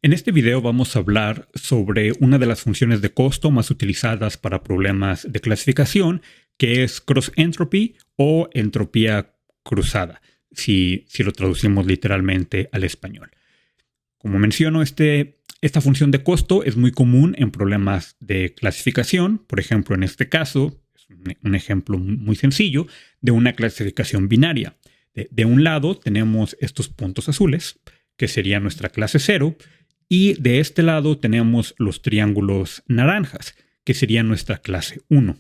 En este video vamos a hablar sobre una de las funciones de costo más utilizadas para problemas de clasificación, que es cross entropy o entropía cruzada, si lo traducimos literalmente al español. Como menciono, esta función de costo es muy común en problemas de clasificación. Por ejemplo, en este caso, es un ejemplo muy sencillo de una clasificación binaria. De un lado tenemos estos puntos azules, que sería nuestra clase 0, y de este lado tenemos los triángulos naranjas, que sería nuestra clase 1.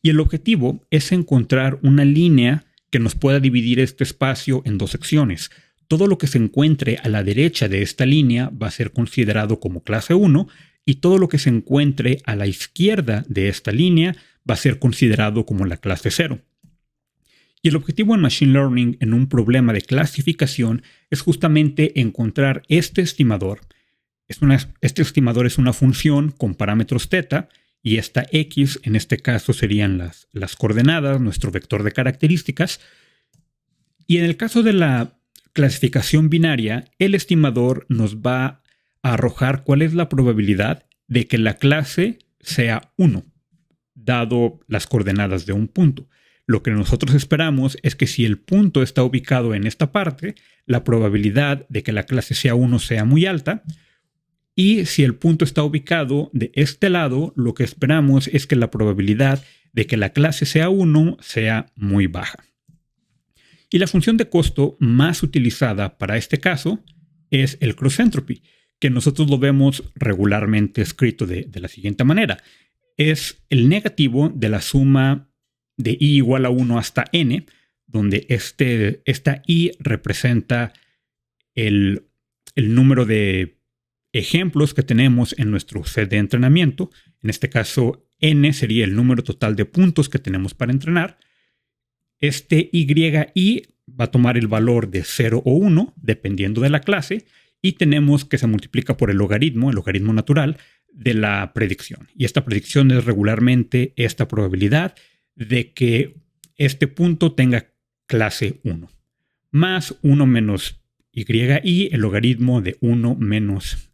Y el objetivo es encontrar una línea que nos pueda dividir este espacio en dos secciones. Todo lo que se encuentre a la derecha de esta línea va a ser considerado como clase 1 y todo lo que se encuentre a la izquierda de esta línea va a ser considerado como la clase 0. Y el objetivo en Machine Learning en un problema de clasificación es justamente encontrar este estimador. Este estimador es una función con parámetros θ y esta x en este caso serían las coordenadas, nuestro vector de características. Y en el caso de la clasificación binaria, el estimador nos va a arrojar cuál es la probabilidad de que la clase sea 1, dado las coordenadas de un punto. Lo que nosotros esperamos es que si el punto está ubicado en esta parte, la probabilidad de que la clase sea 1 sea muy alta. Y si el punto está ubicado de este lado, lo que esperamos es que la probabilidad de que la clase sea 1 sea muy baja. Y la función de costo más utilizada para este caso es el cross entropy, que nosotros lo vemos regularmente escrito de la siguiente manera. Es el negativo de la suma de i igual a 1 hasta n, donde esta i representa el número de ejemplos que tenemos en nuestro set de entrenamiento. En este caso, n sería el número total de puntos que tenemos para entrenar. Este yi va a tomar el valor de 0 o 1, dependiendo de la clase, y tenemos que se multiplica por el logaritmo natural de la predicción. Y esta predicción es regularmente esta probabilidad de que este punto tenga clase 1, más 1 menos yi, el logaritmo de 1 menos yi.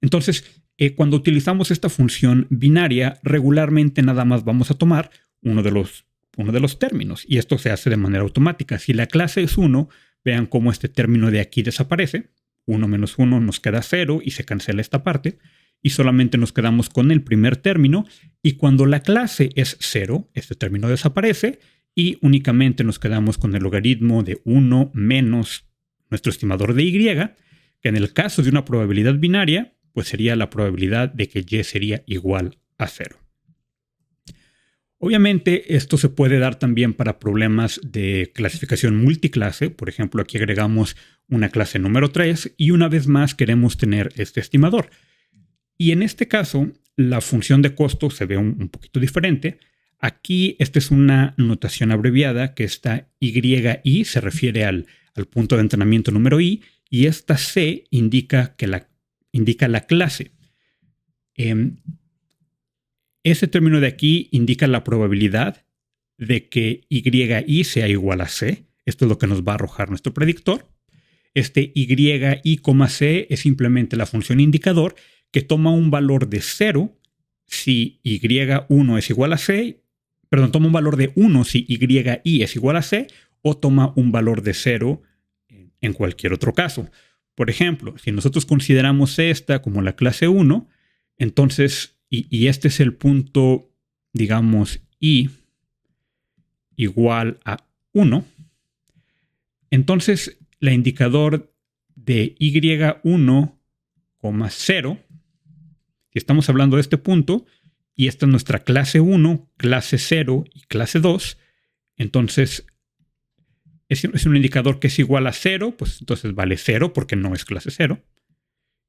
Entonces, cuando utilizamos esta función binaria, regularmente nada más vamos a tomar uno de los términos, y esto se hace de manera automática. Si la clase es 1, vean cómo este término de aquí desaparece. 1 menos 1 nos queda 0 y se cancela esta parte, y solamente nos quedamos con el primer término. Y cuando la clase es 0, este término desaparece y únicamente nos quedamos con el logaritmo de 1 menos nuestro estimador de y, que en el caso de una probabilidad binaria, pues sería la probabilidad de que y sería igual a 0. Obviamente, esto se puede dar también para problemas de clasificación multiclase. Por ejemplo, aquí agregamos una clase número 3 y una vez más queremos tener este estimador. Y en este caso, la función de costo se ve un poquito diferente. Aquí, esta es una notación abreviada, que esta yi se refiere al punto de entrenamiento número i, y esta c indica la clase. Ese término de aquí indica la probabilidad de que yi sea igual a c. Esto es lo que nos va a arrojar nuestro predictor. Este yi, c es simplemente la función indicador que toma un valor de 0 si y1 es igual a c. Perdón, toma un valor de 1 si yi es igual a c, o toma un valor de 0 en cualquier otro caso. Por ejemplo, si nosotros consideramos esta como la clase 1, entonces, y este es el punto, digamos, i igual a 1, entonces la indicador de y1, 0, si estamos hablando de este punto, y esta es nuestra clase 1, clase 0 y clase 2, entonces es un indicador que es igual a 0, pues entonces vale 0 porque no es clase 0.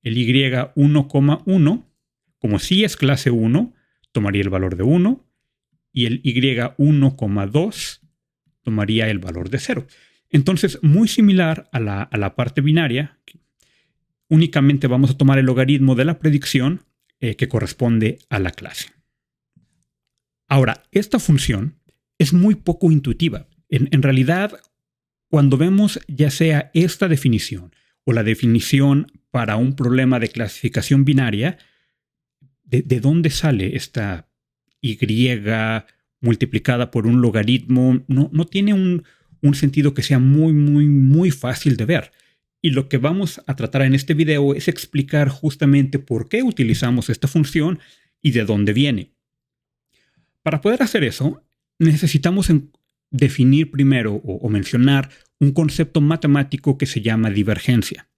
El y1,1, como sí es clase 1, tomaría el valor de 1, y el y1,2 tomaría el valor de 0. Entonces, muy similar a la parte binaria, únicamente vamos a tomar el logaritmo de la predicción que corresponde a la clase. Ahora, esta función es muy poco intuitiva. En realidad, cuando vemos ya sea esta definición o la definición para un problema de clasificación binaria, ¿de dónde sale esta y multiplicada por un logaritmo? No tiene un sentido que sea muy fácil de ver. Y lo que vamos a tratar en este video es explicar justamente por qué utilizamos esta función y de dónde viene. Para poder hacer eso, necesitamos definir primero o mencionar un concepto matemático que se llama divergencia.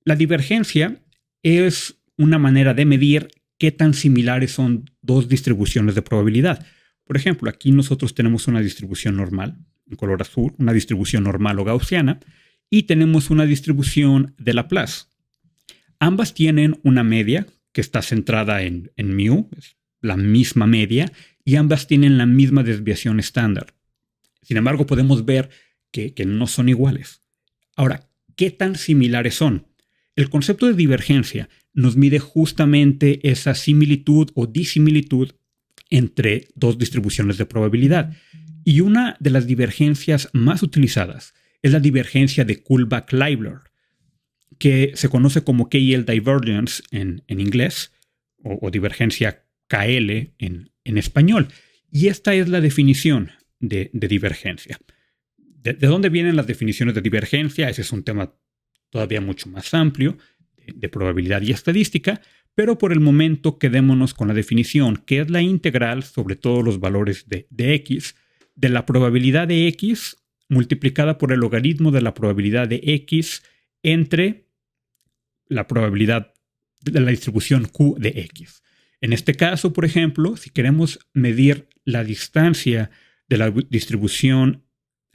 La divergencia es una manera de medir qué tan similares son dos distribuciones de probabilidad. Por ejemplo, aquí nosotros tenemos una distribución normal, en color azul, una distribución normal o gaussiana, y tenemos una distribución de Laplace. Ambas tienen una media que está centrada en mu, es la misma media, y ambas tienen la misma desviación estándar. Sin embargo, podemos ver que no son iguales. Ahora, ¿qué tan similares son? El concepto de divergencia nos mide justamente esa similitud o disimilitud entre dos distribuciones de probabilidad. Y una de las divergencias más utilizadas es la divergencia de Kullback-Leibler, que se conoce como KL divergence en inglés o divergencia KL en español. Y esta es la definición de divergencia. ¿De dónde vienen las definiciones de divergencia? Ese es un tema todavía mucho más amplio de probabilidad y estadística, pero por el momento quedémonos con la definición, que es la integral sobre todos los valores de x, de la probabilidad de x multiplicada por el logaritmo de la probabilidad de x entre la probabilidad de la distribución q de x. En este caso, por ejemplo, si queremos medir la distancia de la distribución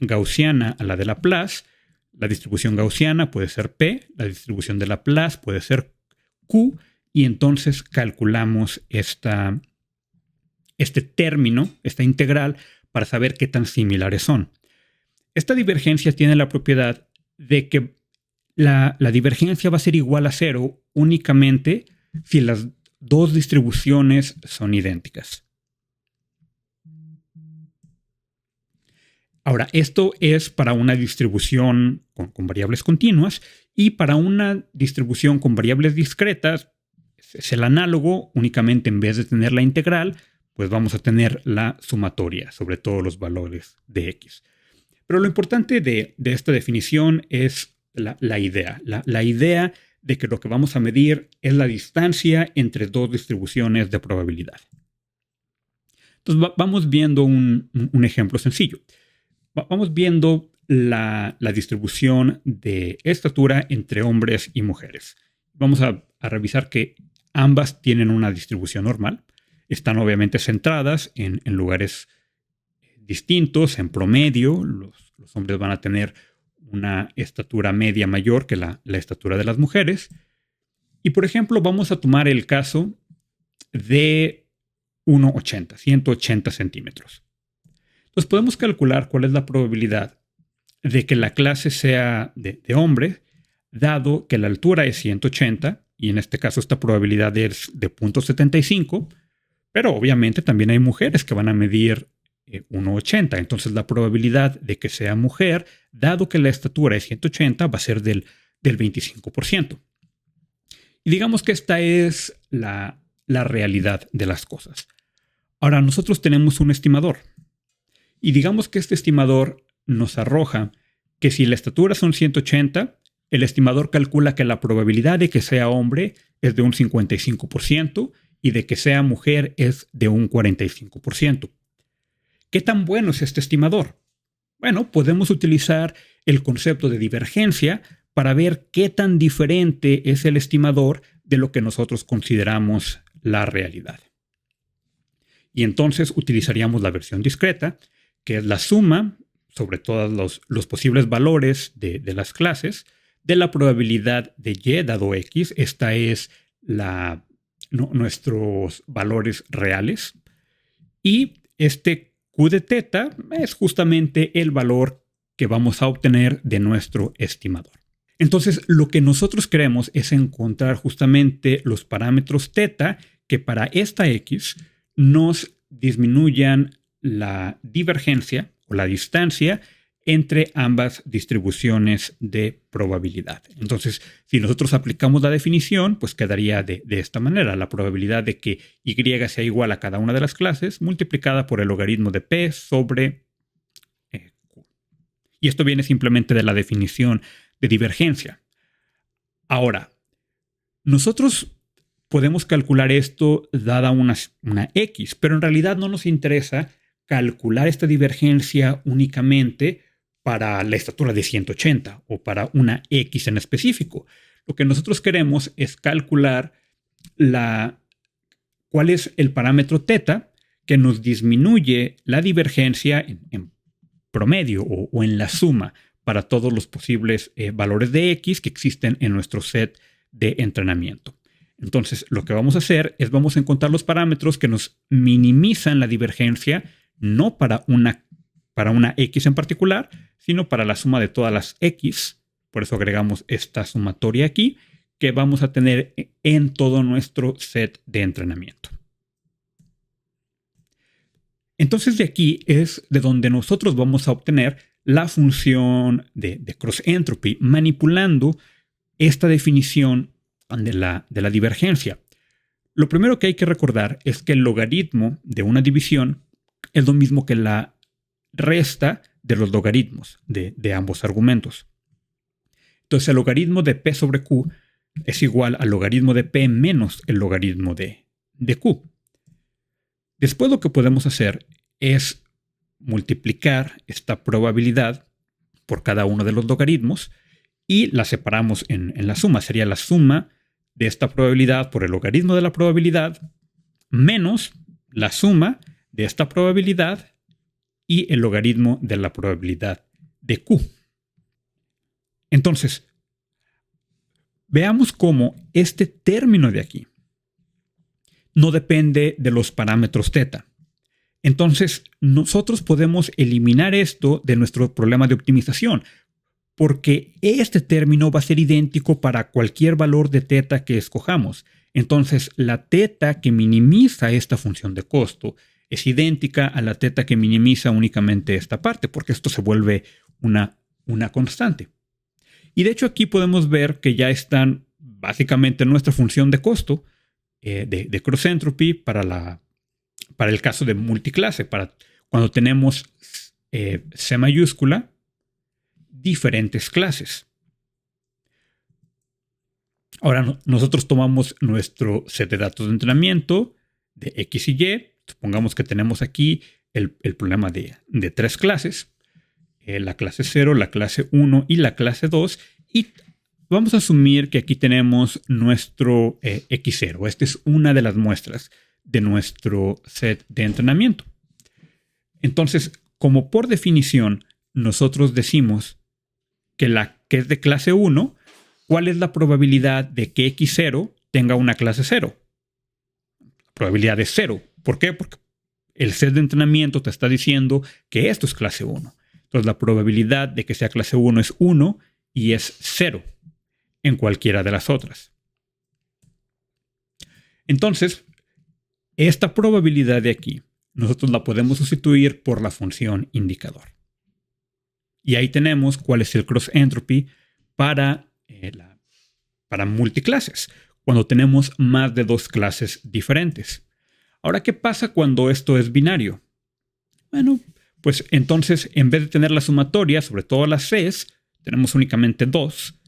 gaussiana a la de Laplace, la distribución gaussiana puede ser P, la distribución de Laplace puede ser Q, y entonces calculamos este término, esta integral, para saber qué tan similares son. Esta divergencia tiene la propiedad de que la divergencia va a ser igual a cero únicamente si las dos distribuciones son idénticas. Ahora, esto es para una distribución con variables continuas, y para una distribución con variables discretas es el análogo. Únicamente en vez de tener la integral, pues vamos a tener la sumatoria sobre todos los valores de x. Pero lo importante de esta definición es la idea. La idea de que lo que vamos a medir es la distancia entre dos distribuciones de probabilidad. Entonces vamos viendo un ejemplo sencillo. Vamos viendo la distribución de estatura entre hombres y mujeres. Vamos a revisar que ambas tienen una distribución normal. Están obviamente centradas en lugares distintos, en promedio. Los hombres van a tener una estatura media mayor que la estatura de las mujeres. Y por ejemplo, vamos a tomar el caso de 180 centímetros. Entonces podemos calcular cuál es la probabilidad de que la clase sea de hombre, dado que la altura es 180, y en este caso esta probabilidad es de 0.75, pero obviamente también hay mujeres que van a medir 1,80. Entonces la probabilidad de que sea mujer, dado que la estatura es 180, va a ser del 25%. Y digamos que esta es la realidad de las cosas. Ahora, nosotros tenemos un estimador. Y digamos que este estimador nos arroja que si la estatura son 180, el estimador calcula que la probabilidad de que sea hombre es de un 55% y de que sea mujer es de un 45%. ¿Qué tan bueno es este estimador? Bueno, podemos utilizar el concepto de divergencia para ver qué tan diferente es el estimador de lo que nosotros consideramos la realidad. Y entonces utilizaríamos la versión discreta, que es la suma sobre todos los posibles valores de las clases de la probabilidad de y dado x. Esta es nuestros valores reales. Y este q de teta es justamente el valor que vamos a obtener de nuestro estimador. Entonces, lo que nosotros queremos es encontrar justamente los parámetros teta que para esta x nos disminuyan la divergencia o la distancia entre ambas distribuciones de probabilidad. Entonces, si nosotros aplicamos la definición, pues quedaría de esta manera. La probabilidad de que Y sea igual a cada una de las clases multiplicada por el logaritmo de P sobre Q. Y esto viene simplemente de la definición de divergencia. Ahora, nosotros podemos calcular esto dada una X, pero en realidad no nos interesa calcular esta divergencia únicamente para la estatura de 180 o para una X en específico. Lo que nosotros queremos es calcular cuál es el parámetro θ que nos disminuye la divergencia en promedio o en la suma para todos los posibles valores de X que existen en nuestro set de entrenamiento. Entonces, lo que vamos a hacer es vamos a encontrar los parámetros que nos minimizan la divergencia, no para una X en particular, sino para la suma de todas las X. Por eso agregamos esta sumatoria aquí, que vamos a tener en todo nuestro set de entrenamiento. Entonces, de aquí es de donde nosotros vamos a obtener la función de cross entropy, manipulando esta definición de la divergencia. Lo primero que hay que recordar es que el logaritmo de una división es lo mismo que la resta de los logaritmos de ambos argumentos. Entonces, el logaritmo de P sobre Q es igual al logaritmo de P menos el logaritmo de Q. Después lo que podemos hacer es multiplicar esta probabilidad por cada uno de los logaritmos y la separamos en la suma. Sería la suma de esta probabilidad por el logaritmo de la probabilidad menos la suma de esta probabilidad y el logaritmo de la probabilidad de Q. Entonces, veamos cómo este término de aquí no depende de los parámetros θ. Entonces, nosotros podemos eliminar esto de nuestro problema de optimización, porque este término va a ser idéntico para cualquier valor de θ que escojamos. Entonces, la θ que minimiza esta función de costo es idéntica a la θ que minimiza únicamente esta parte, porque esto se vuelve una constante. Y de hecho aquí podemos ver que ya están básicamente nuestra función de costo de cross entropy para el caso de multiclase, para cuando tenemos C mayúscula, diferentes clases. Ahora nosotros tomamos nuestro set de datos de entrenamiento de X y Y. Supongamos que tenemos aquí el problema de tres clases. La clase 0, la clase 1 y la clase 2. Y vamos a asumir que aquí tenemos nuestro X0. Esta es una de las muestras de nuestro set de entrenamiento. Entonces, como por definición, nosotros decimos que es de clase 1, ¿cuál es la probabilidad de que X0 tenga una clase 0? La probabilidad es 0. ¿Por qué? Porque el set de entrenamiento te está diciendo que esto es clase 1. Entonces, la probabilidad de que sea clase 1 es 1 y es 0 en cualquiera de las otras. Entonces, esta probabilidad de aquí, nosotros la podemos sustituir por la función indicador. Y ahí tenemos cuál es el cross entropy para multiclases, cuando tenemos más de dos clases diferentes. Ahora, ¿qué pasa cuando esto es binario? Bueno, pues entonces, en vez de tener la sumatoria sobre todas las Cs, tenemos únicamente 2.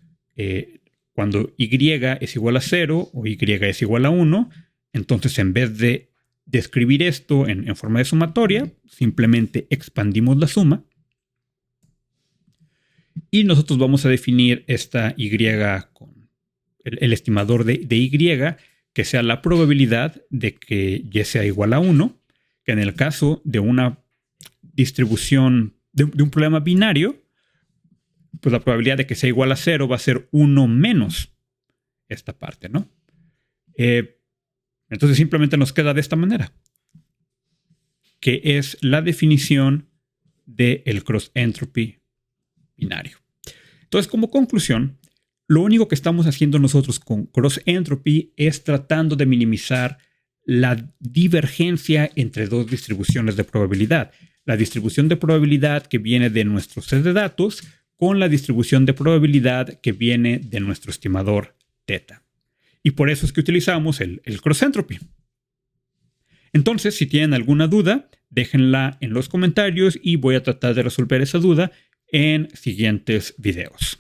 Cuando Y es igual a 0 o Y es igual a 1, entonces en vez de escribir esto en forma de sumatoria, simplemente expandimos la suma. Y nosotros vamos a definir esta Y con el estimador de Y, que sea la probabilidad de que Y sea igual a 1, que en el caso de una distribución de un problema binario, pues la probabilidad de que sea igual a 0 va a ser 1 menos esta parte, ¿no? Entonces simplemente nos queda de esta manera, que es la definición del cross entropy binario. Entonces, como conclusión, lo único que estamos haciendo nosotros con cross entropy es tratando de minimizar la divergencia entre dos distribuciones de probabilidad. La distribución de probabilidad que viene de nuestro set de datos con la distribución de probabilidad que viene de nuestro estimador θ. Y por eso es que utilizamos el cross entropy. Entonces, si tienen alguna duda, déjenla en los comentarios y voy a tratar de resolver esa duda en siguientes videos.